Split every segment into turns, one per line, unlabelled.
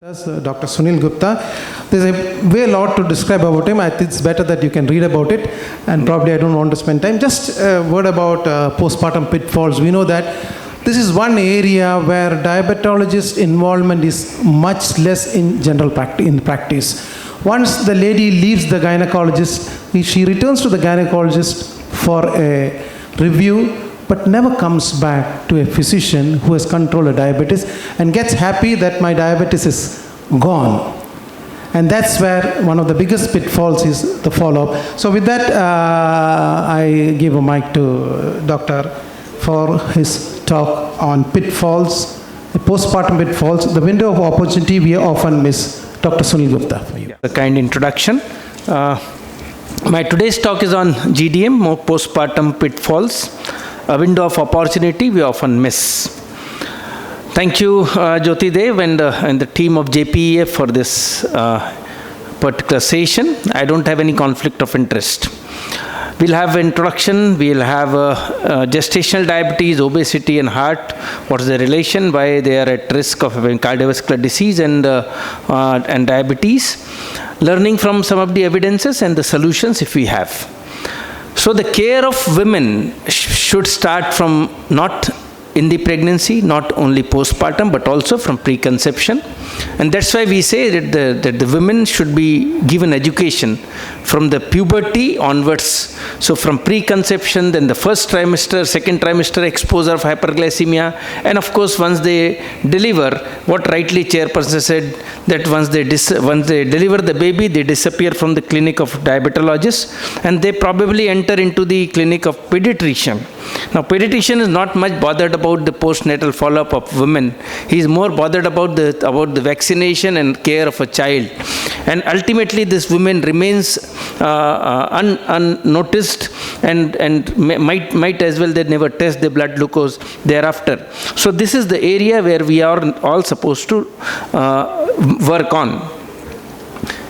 That's Dr. Sunil Gupta. There's a way a lot to describe about him. I think it's better that you can read about it, and probably I don't want to spend time. Just a word about postpartum pitfalls. We know that this is one area where diabetologist involvement is much less in general practice. Once the lady leaves the gynecologist, she returns to the gynecologist for a review, but never comes back to a physician who has controlled her diabetes and gets happy that my diabetes is gone. And that's where one of the biggest pitfalls is the follow-up. So with that, I give a mic to Doctor for his talk on pitfalls, the postpartum pitfalls, the window of opportunity we often miss. Dr. Sunil Gupta for you.
A kind introduction. My today's talk is on GDM, more postpartum pitfalls. A window of opportunity we often miss. Thank you, Jyoti Dev and the team of JPEF for this particular session. I don't have any conflict of interest. We'll have introduction, we'll have gestational diabetes, obesity and heart, what is the relation, why they are at risk of having cardiovascular disease and diabetes, learning from some of the evidences and the solutions if we have. So the care of women should start from not in the pregnancy, not only postpartum, but also from preconception. And that's why we say that the women should be given education from the puberty onwards. So from preconception, then the first trimester, second trimester exposure of hyperglycemia, and of course once they deliver, what rightly Chairperson said, that once they deliver the baby, they disappear from the clinic of diabetologist, and they probably enter into the clinic of pediatrician. Now pediatrician is not much bothered about the postnatal follow-up of women. He is more bothered about the vaccination and care of a child. And ultimately this woman remains unnoticed and might as well they never test the blood glucose thereafter. So this is the area where we are all supposed to work on.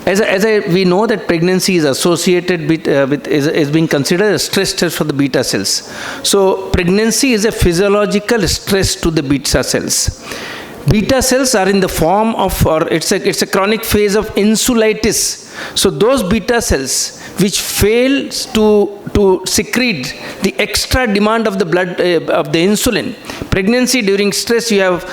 We know that pregnancy is associated is being considered a stress test for the beta cells. So pregnancy is a physiological stress to the beta cells. Beta cells are in the form of, or it's a chronic phase of insulitis. So those beta cells which fails to secrete the extra demand of the blood of the insulin. Pregnancy during stress, you have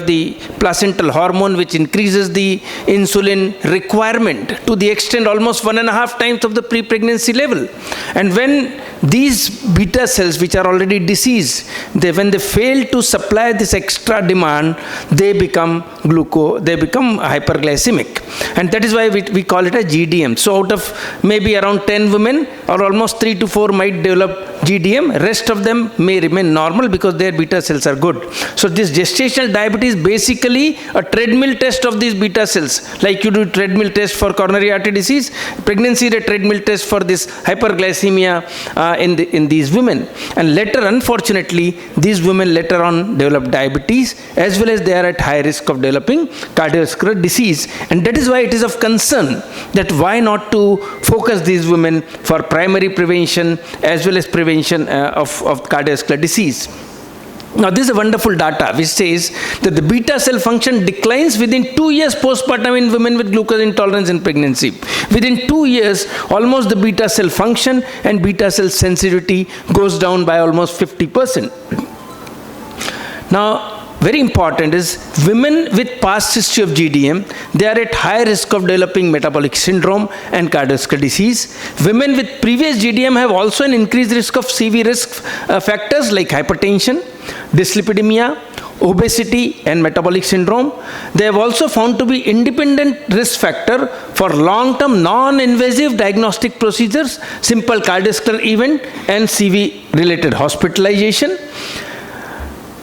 the placental hormone which increases the insulin requirement to the extent almost 1.5 times of the pre-pregnancy level. And when these beta cells which are already diseased, when they fail to supply this extra demand, they become hyperglycemic. And that is why we call it a GDM. So out of maybe around 10 women, or almost 3 to 4 might develop GDM, rest of them may remain normal because their beta cells are good. So this gestational diabetes is basically a treadmill test of these beta cells. Like you do treadmill test for coronary artery disease, pregnancy is a treadmill test for this hyperglycemia in these women. And later, unfortunately, these women later on develop diabetes, as well as they are at high risk of developing cardiovascular disease. And that is why it is of concern that why not to focus these women for primary prevention as well as prevention of cardiovascular disease. Now this is a wonderful data which says that the beta cell function declines within 2 years postpartum in women with glucose intolerance in pregnancy. Within 2 years, almost the beta cell function and beta cell sensitivity goes down by almost 50%. Now, very important is women with past history of GDM, they are at high risk of developing metabolic syndrome and cardiovascular disease. Women with previous GDM have also an increased risk of CV risk factors like hypertension, dyslipidemia, obesity and metabolic syndrome. They have also found to be independent risk factor for long-term non-invasive diagnostic procedures, simple cardiovascular event and CV related hospitalization.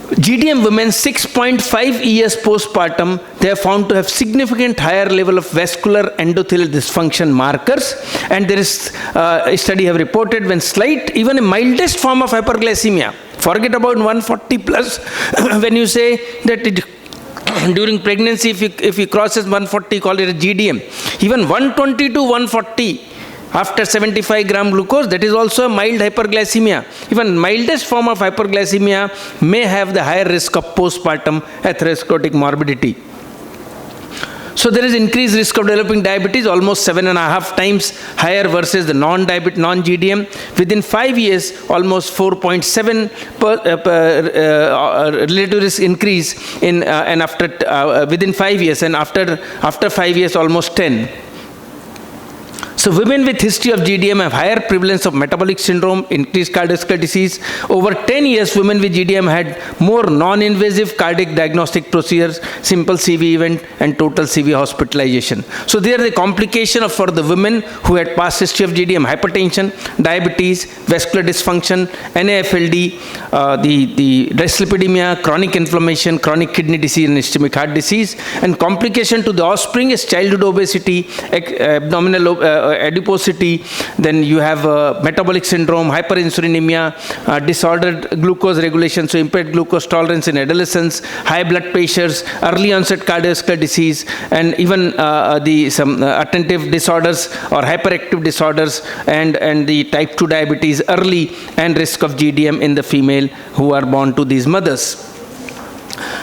GDM women 6.5 years postpartum, they are found to have significant higher level of vascular endothelial dysfunction markers, and there is a study have reported when even a mildest form of hyperglycemia, forget about 140 plus, when you say that during pregnancy if you crosses 140, call it a GDM, even 120 to 140 after 75 gram glucose, that is also a mild hyperglycemia. Even mildest form of hyperglycemia may have the higher risk of postpartum atherosclerotic morbidity. So there is increased risk of developing diabetes, almost 7.5 times higher versus the non-GDM. Within 5 years, almost 4.7 relative risk increase in and after within 5 years, and after 5 years, almost 10. So women with history of GDM have higher prevalence of metabolic syndrome, increased cardiovascular disease. Over 10 years, women with GDM had more non-invasive cardiac diagnostic procedures, simple CV event, and total CV hospitalization. So there the complication for the women who had past history of GDM: hypertension, diabetes, vascular dysfunction, NAFLD, the dyslipidemia, chronic inflammation, chronic kidney disease, and ischemic heart disease. And complication to the offspring is childhood obesity, abdominal adiposity, then you have metabolic syndrome, hyperinsulinemia, disordered glucose regulation, so impaired glucose tolerance in adolescence, high blood pressures, early onset cardiovascular disease, and even some attentive disorders or hyperactive disorders, and the type 2 diabetes early, and risk of GDM in the female who are born to these mothers.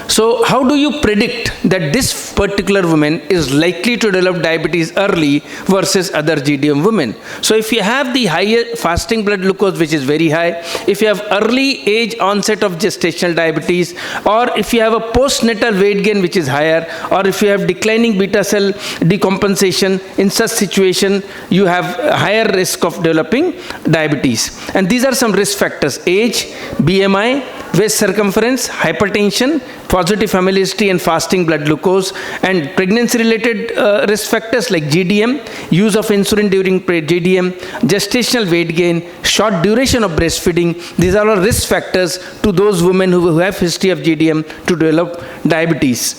So how do you predict that this particular woman is likely to develop diabetes early versus other GDM women? So if you have the higher fasting blood glucose, which is very high, if you have early age onset of gestational diabetes, or if you have a postnatal weight gain which is higher, or if you have declining beta cell decompensation, in such situation you have a higher risk of developing diabetes. And these are some risk factors: age, BMI, waist circumference, hypertension, positive family history, and fasting blood glucose. And pregnancy-related risk factors like GDM, use of insulin during GDM, gestational weight gain, short duration of breastfeeding. These are all risk factors to those women who have history of GDM to develop diabetes.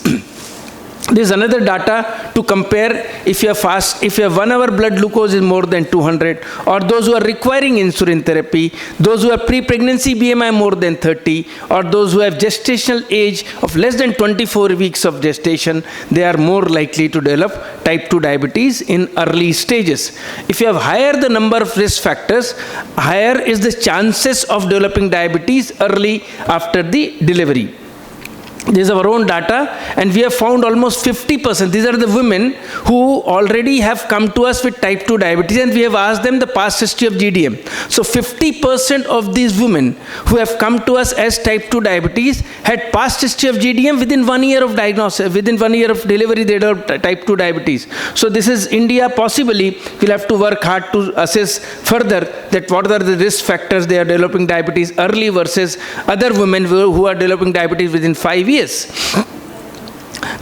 This is another data to compare if your 1 hour blood glucose is more than 200, or those who are requiring insulin therapy, those who have pre-pregnancy BMI more than 30, or those who have gestational age of less than 24 weeks of gestation, they are more likely to develop type 2 diabetes in early stages. If you have higher the number of risk factors, higher is the chances of developing diabetes early after the delivery. This is our own data, and we have found almost 50%. These are the women who already have come to us with type 2 diabetes, and we have asked them the past history of GDM. So 50% of these women who have come to us as type 2 diabetes had past history of GDM. Within 1 year of diagnosis, within 1 year of delivery, they developed type 2 diabetes. So this is India. Possibly we'll have to work hard to assess further that what are the risk factors they are developing diabetes early versus other women who are developing diabetes within 5 years.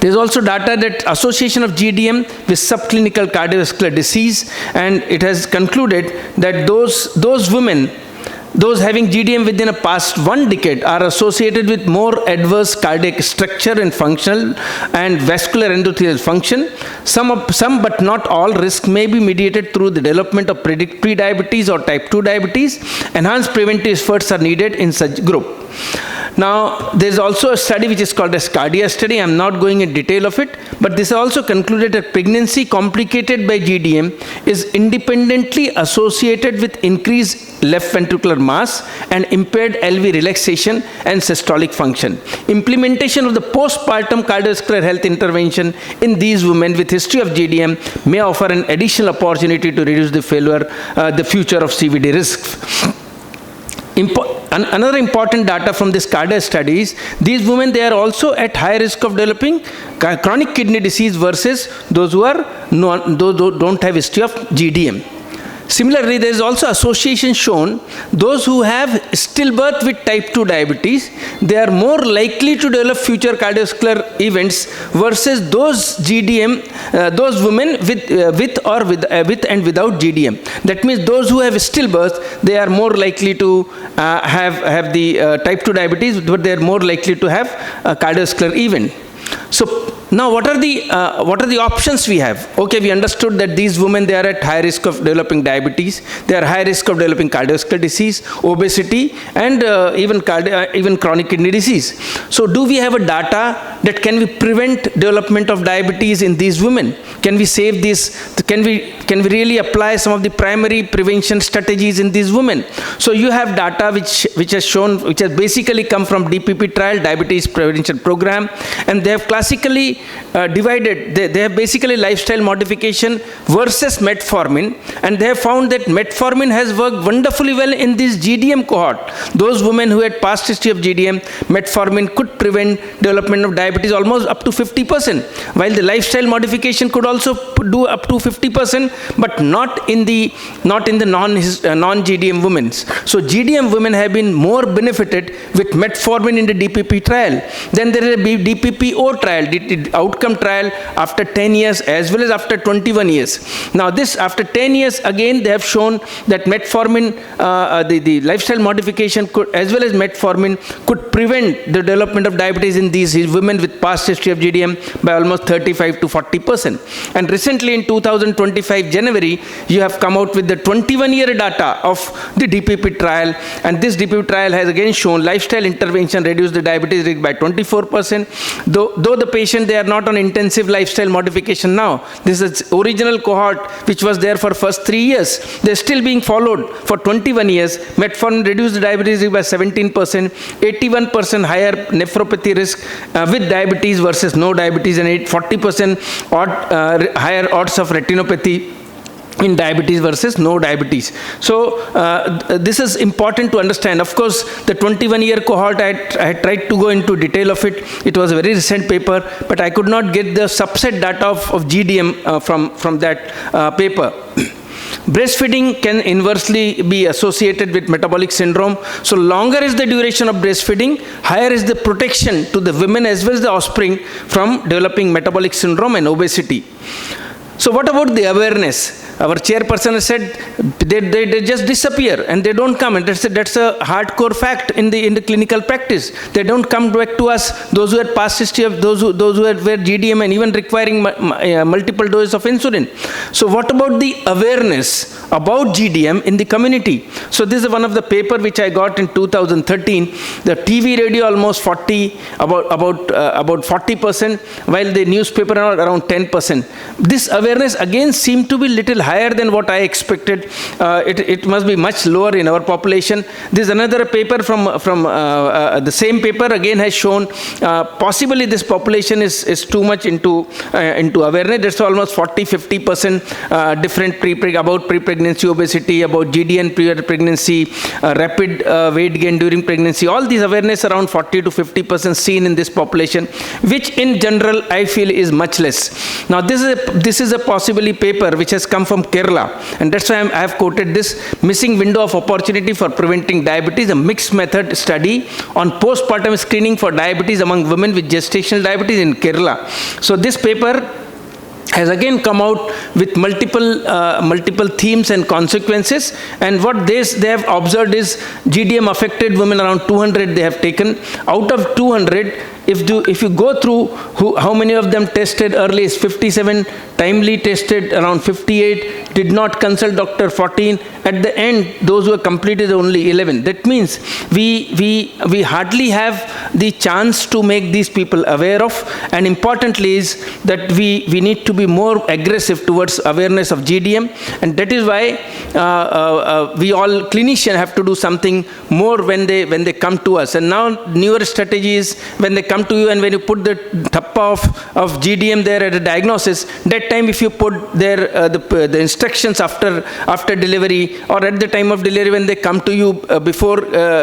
There is also data that association of GDM with subclinical cardiovascular disease, and it has concluded that those women, those having GDM within a past 1 decade, are associated with more adverse cardiac structure and functional and vascular endothelial function. Some but not all risk may be mediated through the development of pre-diabetes or type 2 diabetes. Enhanced preventive efforts are needed in such group. Now, there is also a study which is called as Cardia study. I am not going in detail of it, but this also concluded that pregnancy complicated by GDM is independently associated with increased left ventricular mass and impaired LV relaxation and systolic function. Implementation of the postpartum cardiovascular health intervention in these women with history of GDM may offer an additional opportunity to reduce the future of CVD risks. Another important data from this cardiac studies, these women, they are also at high risk of developing chronic kidney disease versus those who don't have history of GDM. Similarly, there is also association shown, those who have stillbirth with type 2 diabetes, they are more likely to develop future cardiovascular events versus those GDM, those women with and without GDM. That means those who have stillbirth, they are more likely to have the type 2 diabetes, but they are more likely to have a cardiovascular event. So now what are the options we have? Okay, we understood that these women, they are at high risk of developing diabetes, they are high risk of developing cardiovascular disease, obesity, and even chronic kidney disease. So do we have a data that can we prevent development of diabetes in these women? Can we save this? Can we really apply some of the primary prevention strategies in these women? So you have data which has shown, which has basically come from DPP trial, Diabetes Prevention Program, and they have classically divided. They have basically lifestyle modification versus metformin, and they have found that metformin has worked wonderfully well in this GDM cohort. Those women who had past history of GDM, metformin could prevent development of diabetes almost up to 50%, while the lifestyle modification could also do up to 50%, but not in the non-GDM women. So GDM women have been more benefited with metformin in the DPP trial. Then there is a DPP-O trial, the outcome trial after 10 years as well as after 21 years. Now this, after 10 years, again they have shown that metformin, the lifestyle modification could, as well as metformin, could prevent the development of diabetes in these women with past history of GDM by almost 35 to 40%. And recently in 2025 January, you have come out with the 21-year data of the DPP trial, and this DPP trial has again shown lifestyle intervention reduced the diabetes risk by 24%. Though the patient, they are not on intensive lifestyle modification now. This is original cohort which was there for first 3 years. They're still being followed for 21 years. Metformin reduced the diabetes risk by 17%, 81% higher nephropathy risk with diabetes versus no diabetes, and 40% higher odds of retinopathy in diabetes versus no diabetes. So this is important to understand. Of course, the 21-year cohort, I tried to go into detail of it. It was a very recent paper, but I could not get the subset data of GDM from that paper. Breastfeeding can inversely be associated with metabolic syndrome. So longer is the duration of breastfeeding, higher is the protection to the women as well as the offspring from developing metabolic syndrome and obesity. So what about the awareness? Our chairperson has said they just disappear and they don't come, and that's a hardcore fact in the clinical practice. They don't come back to us. Those who had past history of those who were GDM and even requiring multiple doses of insulin. So what about the awareness about GDM in the community? So this is one of the paper which I got in 2013. The TV, radio almost 40, about 40%, while the newspaper around 10%. This awareness again seemed to be little higher than what I expected. It must be much lower in our population. This is another paper from the same paper again has shown possibly this population is too much into awareness. That's almost 40-50% different about pre-pregnancy obesity, about GDN pre-pregnancy, rapid weight gain during pregnancy. All these awareness around 40 to 50% seen in this population, which in general I feel is much less. Now this is a possibly paper which has come from Kerala, and that's why I have quoted this: missing window of opportunity for preventing diabetes, a mixed method study on postpartum screening for diabetes among women with gestational diabetes in Kerala. So this paper has again come out with multiple themes and consequences, and what they have observed is GDM affected women around 200 they have taken. Out of 200, if you go through how many of them tested early, is 57, timely tested around 58, did not consult doctor 14, at the end those who have completed only 11. That means we hardly have the chance to make these people aware of, and importantly is that we need to be more aggressive towards awareness of GDM, and that is why we all clinicians have to do something more when they come to us. And now newer strategies, when they come to you and when you put the thappa of GDM there at a diagnosis, that time if you put there the instructions after delivery or at the time of delivery when they come to you before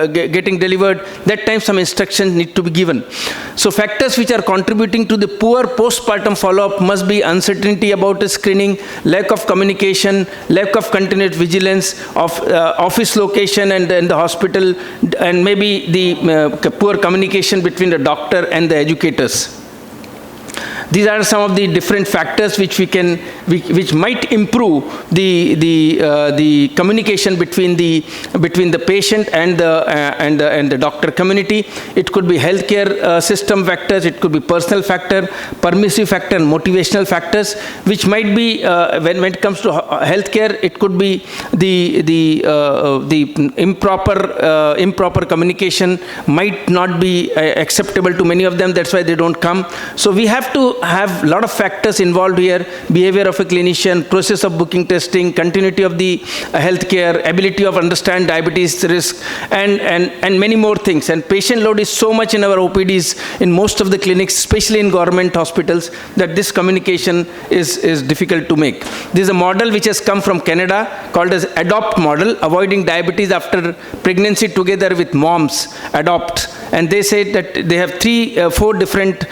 getting delivered, that time some instructions need to be given. So factors which are contributing to the poor postpartum follow-up must be uncertainty about the screening, lack of communication, lack of continued vigilance of office location and the hospital, and maybe the poor communication between the doctor and the educators. These are some of the different factors which might improve the communication between the patient and the doctor community. It could be healthcare system factors, it could be personal factor, permissive factor, and motivational factors, which might be when it comes to healthcare, it could be the improper communication might not be acceptable to many of them. That's why they don't come. So we have to have a lot of factors involved here: behavior of a clinician, process of booking testing, continuity of the healthcare, ability of understand diabetes risk, and many more things. And patient load is so much in our OPDs in most of the clinics, especially in government hospitals, that this communication is difficult to make. This is a model which has come from Canada called as ADOPT model, avoiding diabetes after pregnancy together with moms, ADOPT. And they say that they have four different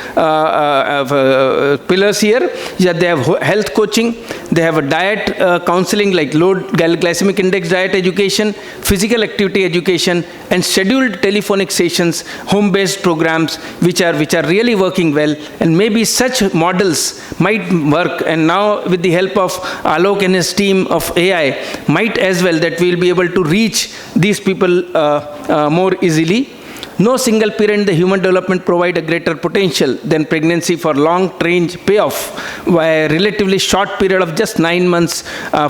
pillars here. Yeah, they have health coaching, they have a diet counseling like low glycemic index diet education, physical activity education, and scheduled telephonic sessions, home-based programs, which are really working well. And maybe such models might work. And now with the help of Alok and his team of AI, might as well, that we'll be able to reach these people more easily. No single parent in the human development provide a greater potential than pregnancy for long-range payoff by a relatively short period of just 9 months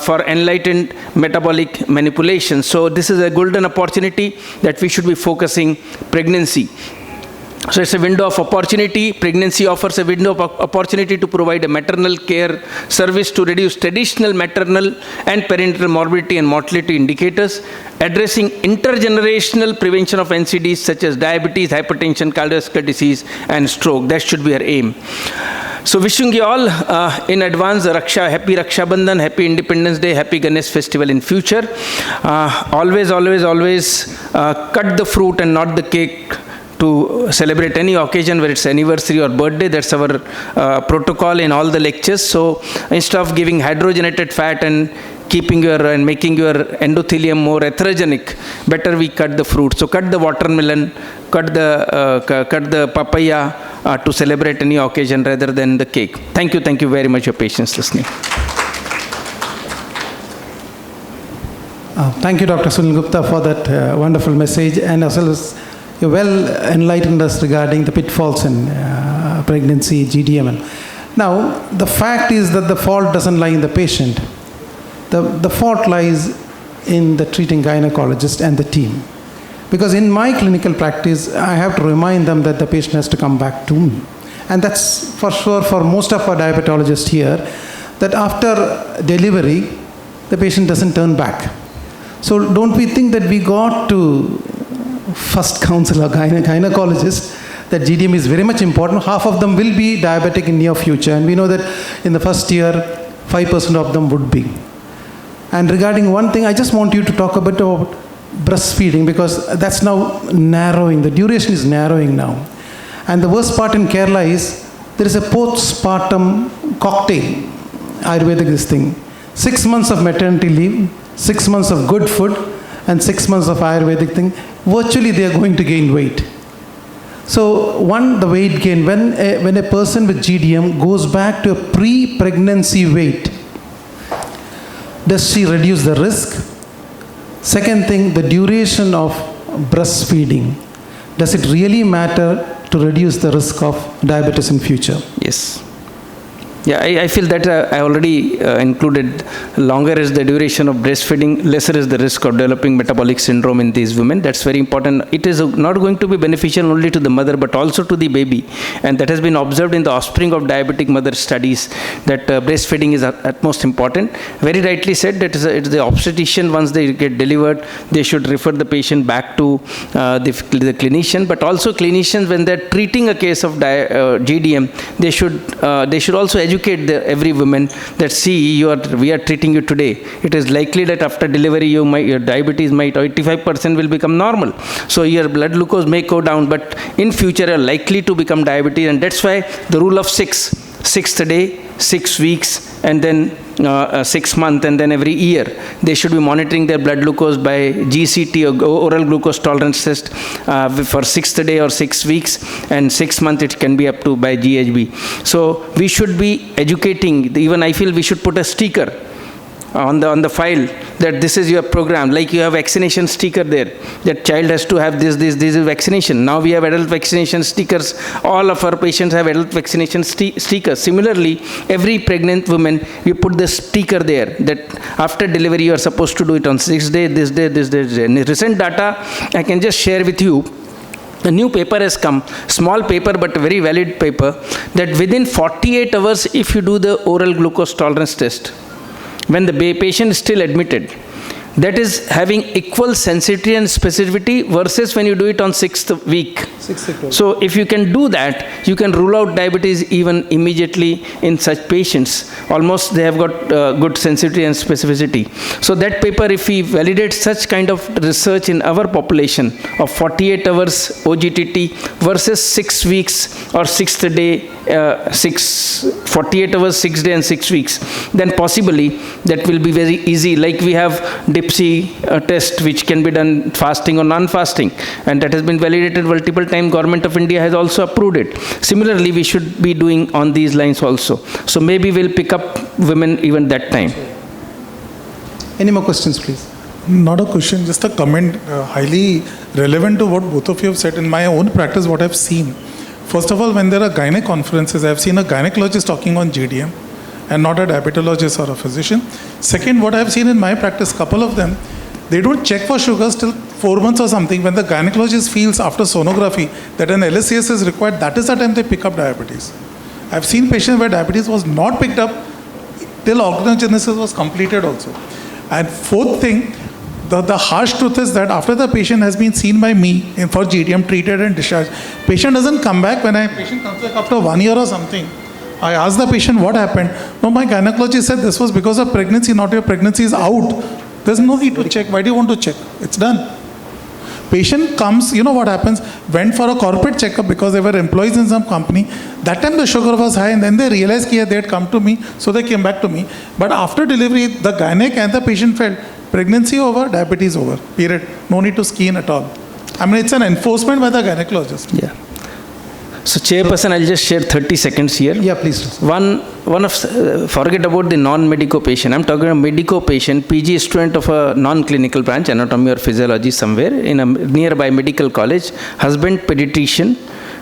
for enlightened metabolic manipulation. So this is a golden opportunity that we should be focusing pregnancy. So it's a window of opportunity. Pregnancy offers a window of opportunity to provide a maternal care service to reduce traditional maternal and parental morbidity and mortality indicators, addressing intergenerational prevention of NCDs such as diabetes, hypertension, cardiovascular disease, and stroke. That should be our aim. So wishing you all in advance happy Raksha Bandhan, happy Independence Day, happy Ganesh Festival in future. Always cut the fruit and not the cake to celebrate any occasion where it's anniversary or birthday. That's our protocol in all the lectures. So instead of giving hydrogenated fat and making your endothelium more atherogenic, better we cut the fruit. So cut the watermelon, cut the papaya to celebrate any occasion rather than the cake. Thank you very much for your patience listening.
Thank you, Dr. Sunil Gupta, for that wonderful message, and as well as you well enlightened us regarding the pitfalls in pregnancy, GDM. Now, the fact is that the fault doesn't lie in the patient. The fault lies in the treating gynecologist and the team. Because in my clinical practice, I have to remind them that the patient has to come back to me. And that's for sure for most of our diabetologists here, that after delivery, the patient doesn't turn back. So don't we think that we got to first counsel a gynecologist that GDM is very much important. Half of them will be diabetic in near future, and we know that in the first year 5% of them would be. And regarding one thing, I just want you to talk a bit about breastfeeding, because that's now narrowing, the duration is narrowing now. And the worst part in Kerala is there is a postpartum cocktail, Ayurvedic this thing. 6 months of maternity leave, 6 months of good food, and 6 months of Ayurvedic thing. Virtually they are going to gain weight. So one, the weight gain, when a person with GDM goes back to a pre-pregnancy weight, does she reduce the risk? Second thing, the duration of breastfeeding. Does it really matter to reduce the risk of diabetes in future?
Yes. Yeah, I feel that I already included longer is the duration of breastfeeding, lesser is the risk of developing metabolic syndrome in these women. That's very important. It is not going to be beneficial only to the mother, but also to the baby. And that has been observed in the offspring of diabetic mother studies, that breastfeeding is at most important. Very rightly said, that it's the obstetrician, once they get delivered, they should refer the patient back to the clinician. But also clinicians, when they're treating a case of GDM, they should also educate every woman that, see, we are treating you today. It is likely that after delivery your diabetes might 85% will become normal. So your blood glucose may go down, but in future you are likely to become diabetes. And that's why the rule of 6th day, 6 weeks, and then 6 months, and then every year they should be monitoring their blood glucose by GCT or oral glucose tolerance test for 6th day or 6 weeks, and 6 months it can be up to by GHB. So we should be educating. Even I feel we should put a sticker on the file that this is your program, like you have vaccination sticker there, that child has to have this is vaccination. Now we have adult vaccination stickers. All of our patients have adult vaccination stickers. Similarly, every pregnant woman, we put the sticker there that after delivery you are supposed to do it on 6th day, this day. And recent data I can just share with you. A new paper has come, small paper but very valid paper, that within 48 hours, if you do the oral glucose tolerance test, when the patient is still admitted, that is having equal sensitivity and specificity versus when you do it on 6th week. So if you can do that, you can rule out diabetes even immediately in such patients. Almost they have got good sensitivity and specificity. So that paper, if we validate such kind of research in our population of 48 hours OGTT versus 6 weeks or 6th day, 48 hours, 6 days and 6 weeks, then possibly that will be very easy. Like we have DIPSI test which can be done fasting or non-fasting, and that has been validated multiple times. Government of India has also approved it. Similarly, we should be doing on these lines also. So maybe we'll pick up women even that time.
Any more questions, please?
Not a question, just a comment, highly relevant to what both of you have said. In my own practice, what I've seen, first of all, when there are gynae conferences, I've seen a gynecologist talking on GDM and not a diabetologist or a physician. Second, what I've seen in my practice, couple of them, they don't check for sugars till 4 months or something. When the gynecologist feels after sonography that an LSCS is required, that is the time they pick up diabetes. I've seen patients where diabetes was not picked up till organogenesis was completed also. And fourth thing, the harsh truth is that after the patient has been seen by me for GDM, treated and discharged, patient doesn't come back. When patient comes back after 1 year or something, I ask the patient what happened. No, my gynecologist said this was because of pregnancy, not your pregnancy is out. There's no need to check. Why do you want to check? It's done. Patient comes, you know what happens, went for a corporate checkup because they were employees in some company. That time the sugar was high, and then they realized they had come to me, so they came back to me. But after delivery, the gynec and the patient felt pregnancy over, diabetes over, period. No need to ski in at all. I mean, it's an enforcement by the gynecologist.
Yeah. So Chairperson, I'll just share 30 seconds here.
Yeah, please.
Forget about the non-medico patient. I'm talking about medico patient, PG student of a non-clinical branch, anatomy or physiology somewhere in a nearby medical college, husband pediatrician,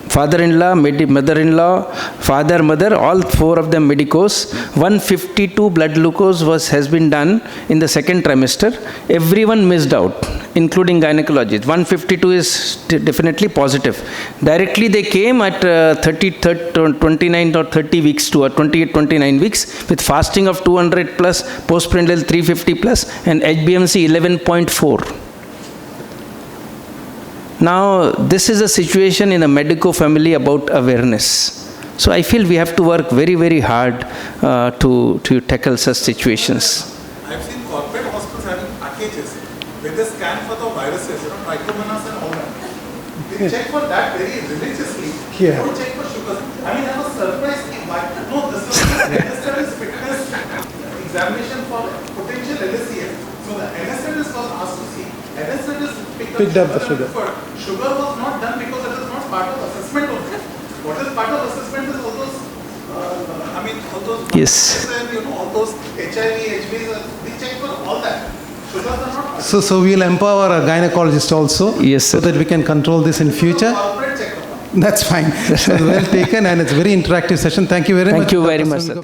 father-in-law, mother-in-law, father, mother, all 4 of them medicos. 152 blood glucose has been done in the 2nd trimester. Everyone missed out, including gynecologist. 152 is definitely positive. Directly they came at 29 or 30 weeks to 28, 29 weeks with fasting of 200 plus, postprandial 350 plus, and HbA1c 11.4. Now, this is a situation in a medico family about awareness. So I feel we have to work very, very hard to tackle such situations.
I've seen corporate hospitals having packages where they scan for the viruses, trichomonas and all that. They check for that very religiously.
Yeah.
They don't check for sugars. I mean, I was surprised. No, this was NSTD's fitness examination for potential LSCS. So the NSTD was asked to see. NSTD picked up the sugar. Sugar was not done because it is not part of assessment of it. What is part of assessment is all those, all those,
yes,
all those HIV, HBs, we check for all that. Sugars are not.
So we'll empower a gynecologist also,
yes,
so that we can control this in future. That's fine. Well taken, and it's a very interactive session. Thank you very much.
Thank you very much, sir.